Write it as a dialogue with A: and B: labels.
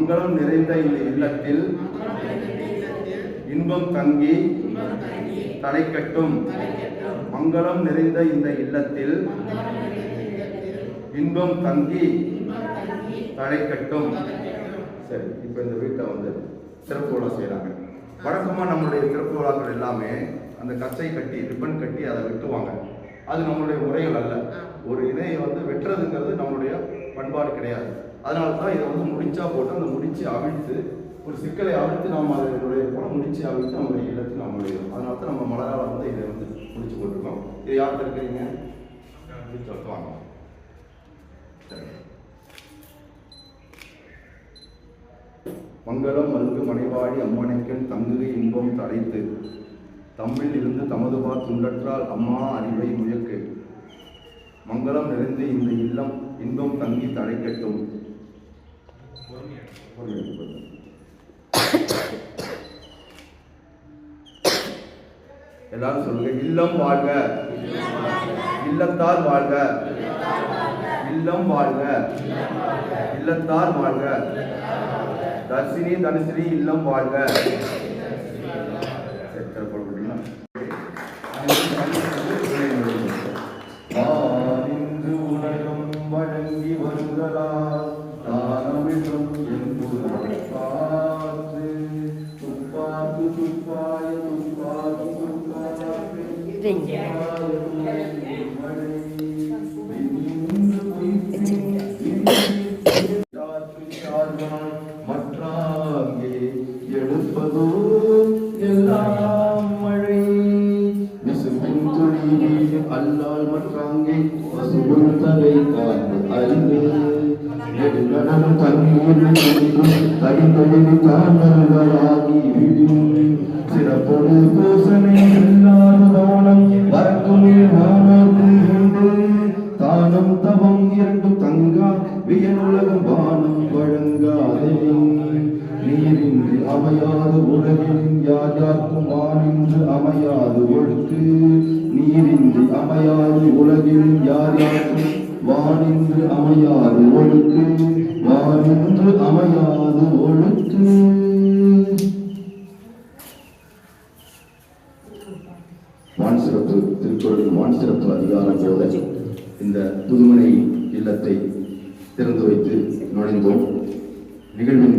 A: மங்களம் நிறைந்த இந்த இல்லத்தில் இன்பம் தங்கி தலைக்கட்டும். மங்களம் நிறைந்த இந்த இல்லத்தில் இன்பம் தங்கி தலைக்கட்டும். சரி, இப்போ இந்த வீட்டை சிறப்பு விழா செய்கிறாங்க. வழக்கமாக நம்மளுடைய சிறப்பு விழாக்கள் எல்லாமே அந்த கச்சை கட்டி ரிப்பன் கட்டி அதை வெட்டுவாங்க. அது நம்மளுடைய முறைகள் அல்ல. ஒரு இணையை வெட்டுறதுங்கிறது நம்மளுடைய பண்பாடு கிடையாது. அதனால தான் இதை முடிச்சா போட்டு அந்த முடிச்சு அவிழ்த்து ஒரு சிக்கலை அவிழ்த்து நாம் அதனுடைய முடிச்சு அவிழ்த்து நம்மளுடைய இல்லத்தில் நம்ம எழுதும். அதனால தான் நம்ம மலரால் இதை முடிச்சு போட்டிருக்கோம். இது யார்கிட்ட இருக்கிறீங்க சொல்லுவாங்க. மங்களம் மல்கு மனைவாடி அம்மனைக்கன் தங்குகை இன்பம் தடைத்து தம்மில் இருந்து தமது பார் துண்டற்றால் அம்மா அறிவை முயக்கு. மங்களம் நிறைந்து இந்த இல்லம் இன்பம் தங்கி தடைக்கட்டும். எல்லாரும் சொல்லுங்க. இல்லம் வாழ்க, இல்லத்தார் வாழ்க, இல்லம் வாழ்க, இல்லத்தார் வாழ்க. தர்சினி தனுசினி இல்லம் வாழ்க. உலகம் வழங்கி வருகிறார் தானமிடும் என்பது பார்த்து துப்பாக்கு துப்பாய துப்பாக்கு மற்றாங்கே எடுப்பதோ எல்லாம் மழை விசுவின் துணி அல்லால் மற்றாங்கே பசுவும் தலை காத்து அறிந்து நெடுங்கடலும் தண்ணீர் தனித்தொழில் தாண்டல்களாகி விடும் சிறப்பொரு பூசனை எல்லாரும் தானம் வரக்குமே வானோடு தானம் தவம் இரண்டும் தங்கா வியனுலகம் வானம் வழங்காதே நீரின்றி அமையாது உலகில் யார் யாருக்கும் வானின்று அமையாது ஒழுக்கு. நீரின்றி அமையாது உலகில் யார் யாருக்கும் வானின்று அமையாது ஒழுக்கு. வானின்று அமையாது ஒழுக்கு. வான் சிறப்பு திருக்குறளின் வான் சிறப்பு அதிகாரம் போல இந்த புதுமனை இல்லத்தை திறந்து வைத்து நுழைந்தோம். நிகழ்வின்